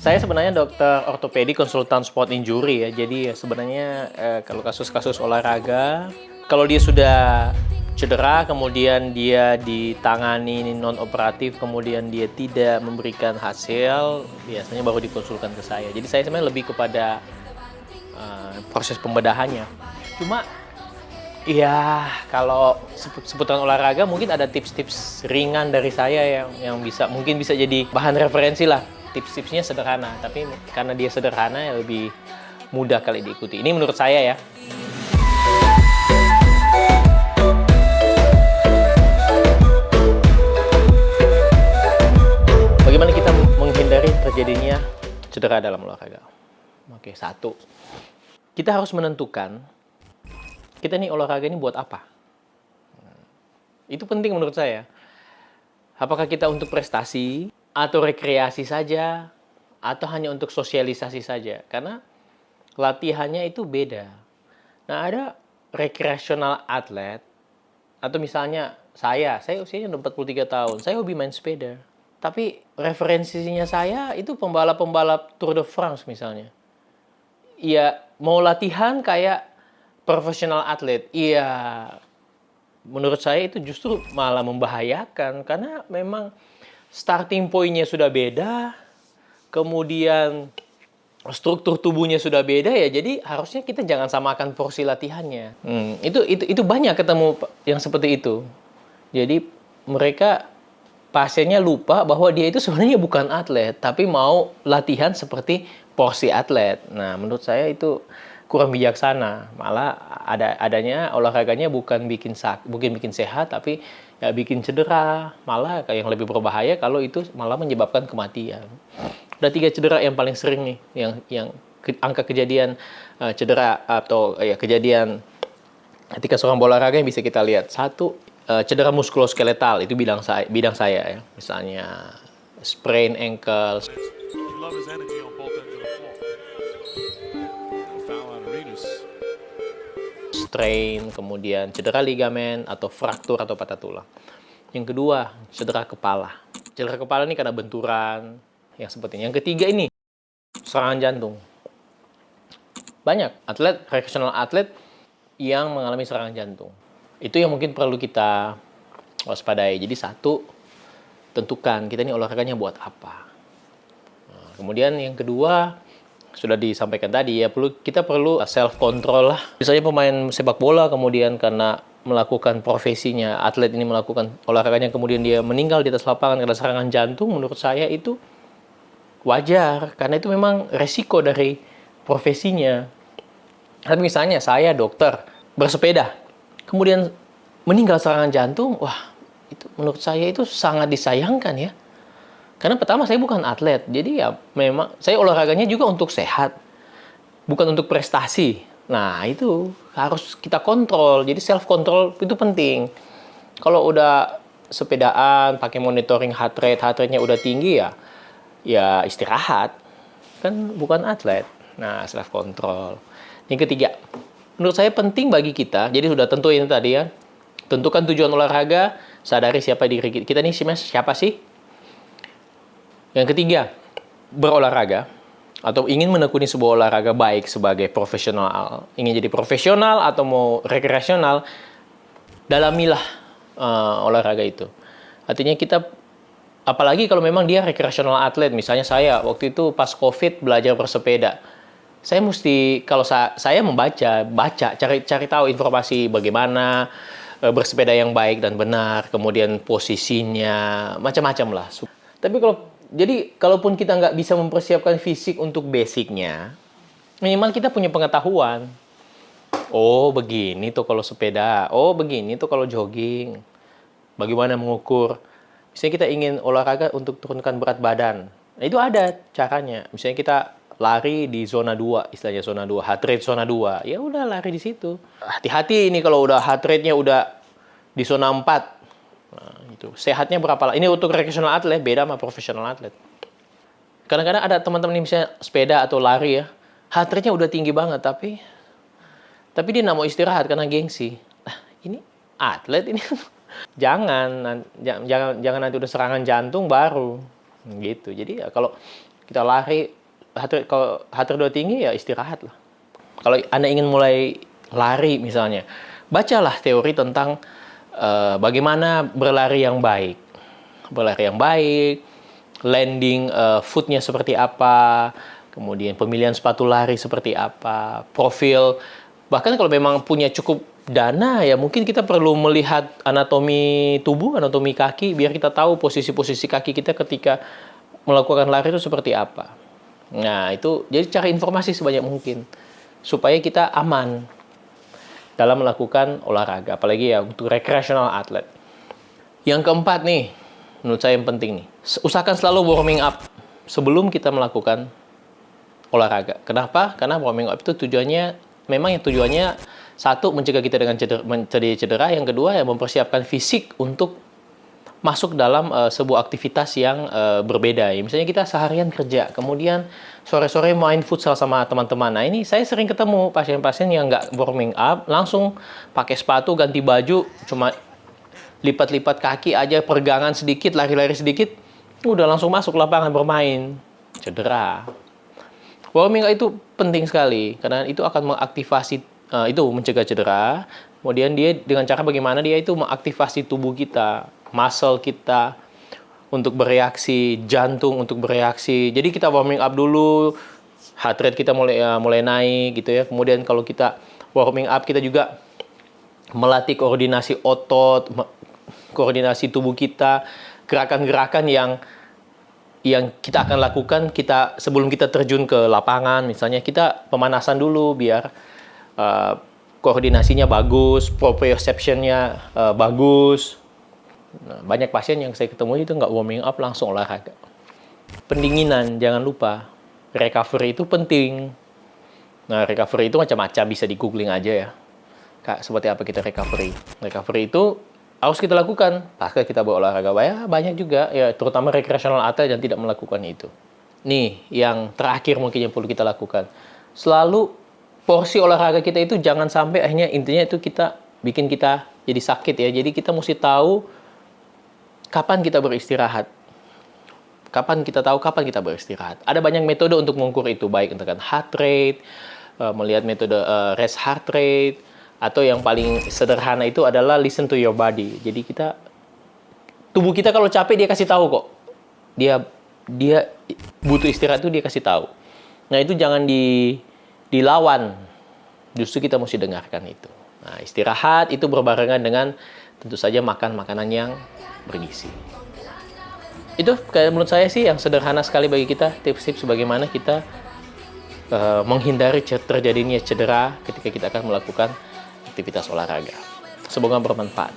Saya sebenarnya dokter ortopedi konsultan sport injury ya. Jadi ya sebenarnya kalau kasus-kasus olahraga, kalau dia sudah cedera, kemudian dia ditangani non operatif, kemudian dia tidak memberikan hasil, biasanya baru dikonsulkan ke saya. Jadi saya sebenarnya lebih kepada proses pembedahannya. Cuma ya kalau seputar olahraga mungkin ada tips-tips ringan dari saya yang mungkin bisa jadi bahan referensi lah. Tips-tipsnya sederhana, tapi karena dia sederhana ya lebih mudah kali diikuti. Ini menurut saya ya. Bagaimana kita menghindari terjadinya cedera dalam olahraga? Oke, satu. Kita harus menentukan kita nih olahraga ini buat apa. Itu penting menurut saya. Apakah kita untuk prestasi, atau rekreasi saja, atau hanya untuk sosialisasi saja? Karena latihannya itu beda. Nah, ada rekreasional atlet, atau misalnya saya usianya udah 43 tahun, saya hobi main sepeda. Tapi referensinya saya itu pembalap-pembalap Tour de France misalnya. Iya, mau latihan kayak profesional atlet. Iya, menurut saya itu justru malah membahayakan, karena memang starting point-nya sudah beda, kemudian struktur tubuhnya sudah beda ya, jadi harusnya kita jangan samakan porsi latihannya. Itu banyak ketemu yang seperti itu. Jadi mereka pasiennya lupa bahwa dia itu sebenarnya bukan atlet, tapi mau latihan seperti porsi atlet. Nah, menurut saya itu kurang bijaksana. Malah adanya olahraganya bukan bikin sehat, tapi ya bikin cedera. Malah yang lebih berbahaya kalau itu malah menyebabkan kematian. Ada 3 cedera yang paling sering nih, yang angka kejadian cedera atau kejadian ketika seorang berolahraga yang bisa kita lihat. Satu, cedera muskuloskeletal, itu bidang saya ya. Misalnya sprain ankle, strain, kemudian cedera ligamen atau fraktur atau patah tulang. Yang kedua, cedera kepala. Cedera kepala ini karena benturan yang seperti ini. Yang ketiga ini, serangan jantung. Banyak rekreasional atlet yang mengalami serangan jantung. Itu yang mungkin perlu kita waspadai. Jadi satu, tentukan kita ini olahraganya buat apa. Nah, kemudian yang kedua, sudah disampaikan tadi ya, kita perlu self control lah. Misalnya pemain sepak bola kemudian karena melakukan profesinya, atlet ini melakukan olahraganya kemudian dia meninggal di atas lapangan karena serangan jantung, menurut saya itu wajar karena itu memang resiko dari profesinya. Tapi misalnya saya dokter bersepeda kemudian meninggal serangan jantung, wah, itu menurut saya itu sangat disayangkan ya. Karena pertama saya bukan atlet, jadi ya memang saya olahraganya juga untuk sehat, bukan untuk prestasi. Nah, itu harus kita kontrol, jadi self control itu penting. Kalau udah sepedaan, pakai monitoring heart rate-nya udah tinggi ya istirahat, kan bukan atlet. Nah, self control. Yang ketiga, menurut saya penting bagi kita, jadi sudah tentuin tadi ya, tentukan tujuan olahraga, sadari siapa diri kita. Kita ini siapa sih? Yang ketiga, berolahraga atau ingin menekuni sebuah olahraga baik sebagai profesional, ingin jadi profesional atau mau rekreasional, dalamilah olahraga itu. Artinya kita, apalagi kalau memang dia rekreasional atlet, misalnya saya waktu itu pas COVID belajar bersepeda, saya mesti, kalau saya baca, cari tahu informasi bagaimana bersepeda yang baik dan benar, kemudian posisinya, macam-macam lah. Tapi jadi, kalaupun kita nggak bisa mempersiapkan fisik untuk basicnya, minimal kita punya pengetahuan. Oh, begini tuh kalau sepeda. Oh, begini tuh kalau jogging. Bagaimana mengukur. Misalnya kita ingin olahraga untuk turunkan berat badan. Nah, itu ada caranya. Misalnya kita lari di zona 2, istilahnya zona 2, heart rate zona 2. Ya udah, lari di situ. Hati-hati ini kalau udah heart rate-nya udah di zona 4. Nah, itu. Sehatnya berapa lah? Ini untuk rekreasional atlet, beda sama profesional atlet. Kadang-kadang ada teman-teman yang misalnya sepeda atau lari ya, heart rate-nya udah tinggi banget, tapi dia nggak mau istirahat karena gengsi. Nah, ini atlet ini. Jangan nanti udah serangan jantung baru. Gitu. Jadi ya kalau kita lari, kalau heart rate udah tinggi ya istirahat lah. Kalau Anda ingin mulai lari misalnya, bacalah teori tentang bagaimana berlari yang baik. Berlari yang baik, landing footnya seperti apa, kemudian pemilihan sepatu lari seperti apa, profil. Bahkan kalau memang punya cukup dana, ya mungkin kita perlu melihat anatomi tubuh, anatomi kaki, biar kita tahu posisi-posisi kaki kita ketika melakukan lari itu seperti apa. Nah, itu jadi cari informasi sebanyak mungkin supaya kita aman dalam melakukan olahraga, apalagi ya untuk recreational atlet. Yang keempat nih, menurut saya yang penting nih, usahakan selalu warming up sebelum kita melakukan olahraga. Kenapa? Karena warming up itu tujuannya, memang yang tujuannya satu, mencegah kita dengan cedera, yang kedua ya mempersiapkan fisik untuk masuk dalam sebuah aktivitas yang berbeda. Ya, misalnya kita seharian kerja, kemudian sore-sore main futsal sama teman-teman. Nah, ini saya sering ketemu pasien-pasien yang nggak warming up, langsung pakai sepatu, ganti baju, cuma lipat-lipat kaki aja, peregangan sedikit, lari-lari sedikit, udah langsung masuk lapangan bermain. Cedera. Warming up itu penting sekali, karena itu akan mengaktifasi, itu mencegah cedera. Kemudian dia dengan cara bagaimana dia itu mengaktifasi tubuh kita, muscle kita untuk bereaksi, jantung untuk bereaksi. Jadi kita warming up dulu, heart rate kita mulai naik gitu ya. Kemudian kalau kita warming up, kita juga melatih koordinasi otot, koordinasi tubuh kita, gerakan-gerakan yang kita akan lakukan sebelum kita terjun ke lapangan. Misalnya kita pemanasan dulu biar koordinasinya bagus, proprioception-nya bagus. Nah, banyak pasien yang saya ketemu itu nggak warming up, langsung olahraga. Pendinginan, jangan lupa. Recovery itu penting. Nah, recovery itu macam-macam, bisa di googling aja ya. Kak, seperti apa kita recovery? Recovery itu harus kita lakukan pasca kita berolahraga. Ya, banyak juga, ya, terutama recreational atlet yang tidak melakukan itu. Nih, yang terakhir mungkin yang perlu kita lakukan. Selalu porsi olahraga kita itu jangan sampai akhirnya intinya itu bikin kita jadi sakit ya. Jadi kita mesti tahu kapan kita beristirahat. Kapan kita tahu kapan kita beristirahat. Ada banyak metode untuk mengukur itu, baik untuk heart rate, melihat metode rest heart rate, atau yang paling sederhana itu adalah listen to your body. Jadi tubuh kita kalau capek dia kasih tahu kok. Dia butuh istirahat itu dia kasih tahu. Nah, itu jangan dilawan. Justru kita mesti dengarkan itu. Nah, istirahat itu berbarengan dengan tentu saja makan makanan yang bergizi. Itu menurut saya sih yang sederhana sekali bagi kita, tips-tips bagaimana kita menghindari terjadinya cedera ketika kita akan melakukan aktivitas olahraga. Semoga bermanfaat.